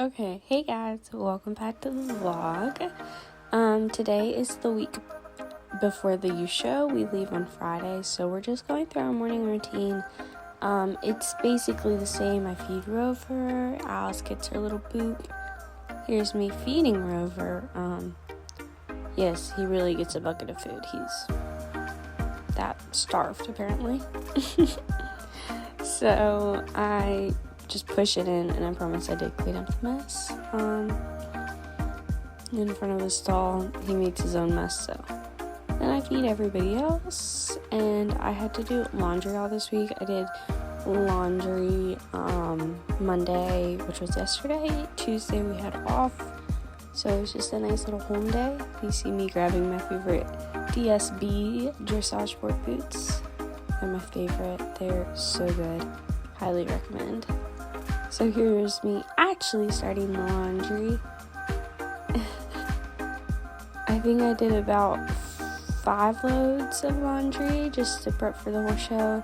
Okay, hey guys, welcome back to the vlog. Today is the week before the youth show. We leave on Friday, so we're just going through our morning routine. It's basically the same. I feed Rover, Alice gets her little boop. Here's me feeding Rover. Yes, he really gets a bucket of food. He's that starved, apparently. So I just push it in, and I promise I did clean up the mess. In front of the stall, he makes his own mess, so then I feed everybody else. And I had to do laundry all this week. I did laundry Monday, which was yesterday. Tuesday we had off, so it was just a nice little home day. You see me grabbing my favorite DSB dressage sport boots. They're my favorite. They're so good. Highly recommend. So here's me actually starting the laundry. I think I did about 5 loads of laundry just to prep for the whole show.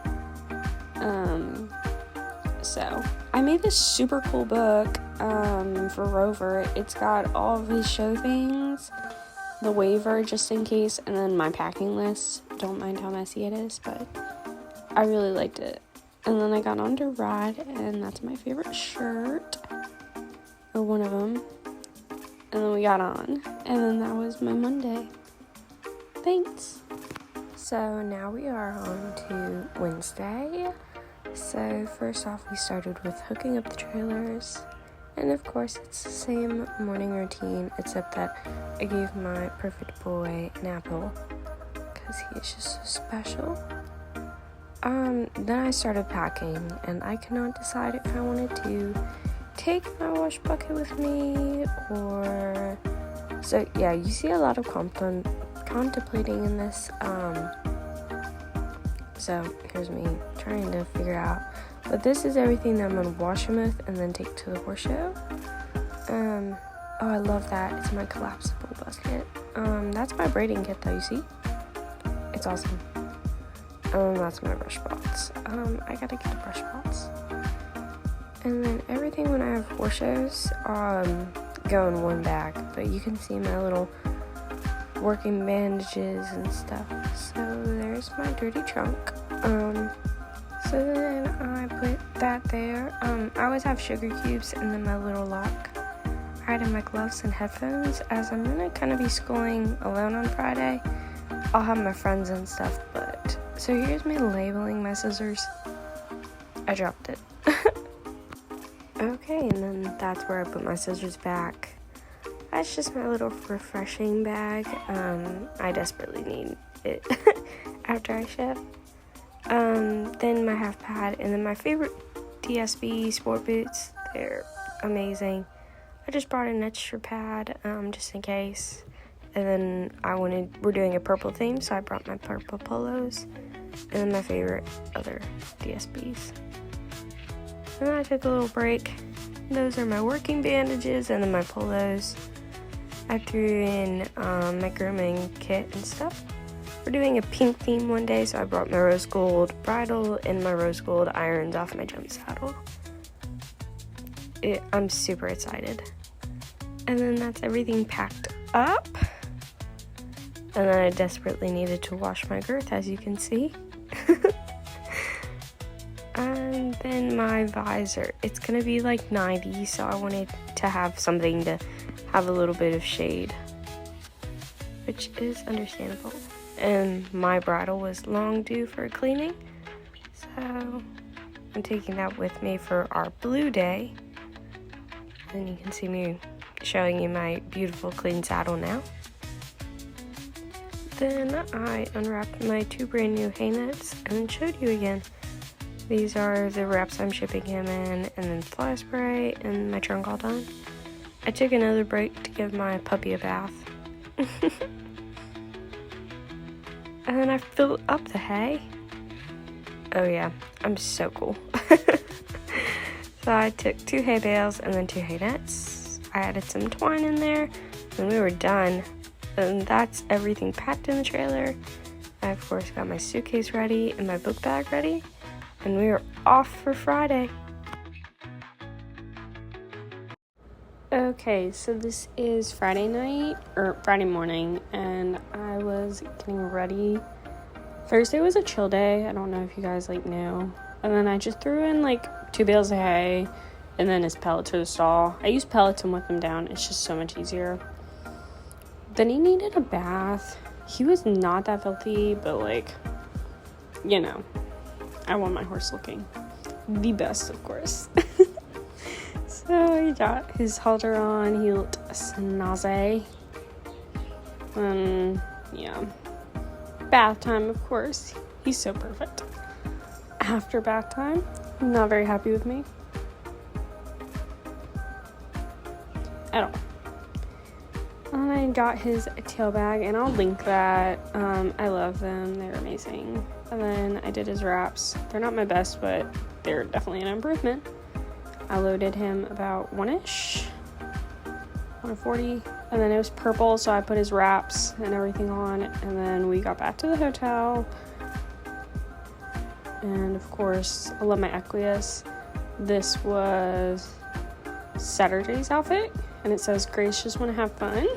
So I made this super cool book for Rover. It's got all of his show things, the waiver just in case, and then my packing list. Don't mind how messy it is, but I really liked it. And then I got on to Ride, and that's my favorite shirt, or one of them. And then we got on, and then that was my Monday. Thanks. So now we are on to Wednesday. So first off, we started with hooking up the trailers. And of course, it's the same morning routine, except that I gave my perfect boy an apple, because he is just so special. Then I started packing, and I could not decide if I wanted to take my wash bucket with me, or... So, yeah, you see a lot of contemplating in this, so here's me trying to figure out. But this is everything that I'm going to wash him with and then take to the horse show. Oh, I love that. It's my collapsible bucket. That's my braiding kit, though, you see? It's awesome. That's my brush box. I gotta get a brush box. And then everything when I have horse shows, go in one bag. But you can see my little working bandages and stuff. So there's my dirty trunk. So then I put that there. I always have sugar cubes and then my little lock. I had in my gloves and headphones, as I'm gonna kind of be schooling alone on Friday. I'll have my friends and stuff, but... So here's me labeling my scissors. I dropped it. Okay, and then that's where I put my scissors back. That's just my little refreshing bag. I desperately need it after I chef. Then my half pad, and then my favorite DSB sport boots. They're amazing. I just brought an extra pad, just in case. And then we're doing a purple theme, so I brought my purple polos. And then my favorite other DSBs. And then I took a little break. Those are my working bandages and then my polos. I threw in my grooming kit and stuff. We're doing a pink theme one day, so I brought my rose gold bridle and my rose gold irons off my jump saddle. I'm super excited. And then that's everything packed up. And then I desperately needed to wash my girth, as you can see. And then my visor. It's going to be like 90, so I wanted to have something to have a little bit of shade, which is understandable. And my bridle was long due for a cleaning, so I'm taking that with me for our blue day. And you can see me showing you my beautiful clean saddle now. Then I unwrapped my 2 brand new hay nets and showed you again. These are the wraps I'm shipping him in, and then fly spray, and my trunk all done. I took another break to give my puppy a bath. And then I filled up the hay. Oh yeah, I'm so cool. So I took 2 hay bales and then 2 hay nets. I added some twine in there, and we were done. And that's everything packed in the trailer. I, of course, got my suitcase ready and my book bag ready. And we are off for Friday. Okay, so this is Friday night, or Friday morning, and I was getting ready. Thursday was a chill day. I don't know if you guys, knew. And then I just threw in, 2 bales of hay, and then his pellets for the stall. I use pellets and whip them down. It's just so much easier. Then he needed a bath. He was not that filthy, but, I want my horse looking the best, of course. So he got his halter on, he looked snazzy. Yeah. Bath time, of course. He's so perfect. After bath time, not very happy with me. At all. And I got his tail bag, and I'll link that. I love them. They're amazing. And then I did his wraps. They're not my best, but they're definitely an improvement. I loaded him about 1-ish, 140, and then it was purple, so I put his wraps and everything on, and then we got back to the hotel, and of course, I love my Equius. This was Saturday's outfit, and it says, Grace just want to have fun.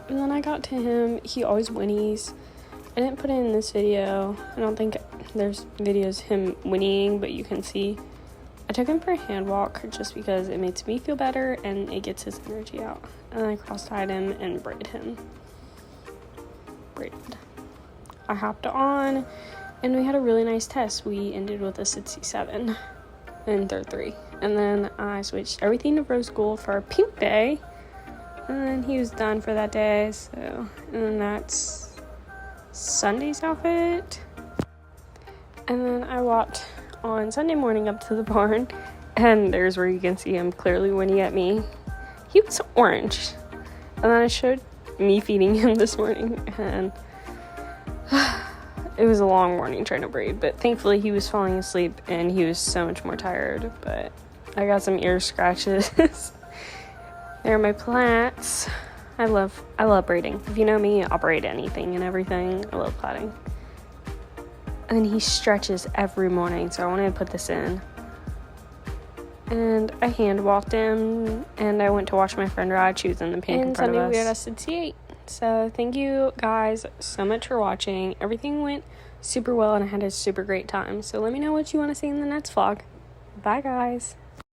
And then I got to him, he always whinnies. I didn't put it in this video. I don't think there's videos him whinnying, but you can see. I took him for a hand walk just because it makes me feel better and it gets his energy out. And I cross-tied him and braided him. I hopped on and we had a really nice test. We ended with a 67 in third 3. And then I switched everything to rose gold for our pink day. And then he was done for that day. So, and then that's Sunday's outfit. And then I walked on Sunday morning up to the barn, and there's where you can see him clearly whinny at me. He was orange. And then I showed me feeding him this morning, and it was a long morning trying to braid, but thankfully he was falling asleep and he was so much more tired. But I got some ear scratches. There are my plaits. I love braiding. If you know me, I'll braid anything and everything. I love plaiting. And he stretches every morning, so I wanted to put this in. And I hand walked him, and I went to watch my friend ride. She was in the pink in front of us. And Sunday we had a 68. So thank you guys so much for watching. Everything went super well, and I had a super great time. So let me know what you want to see in the next vlog. Bye, guys.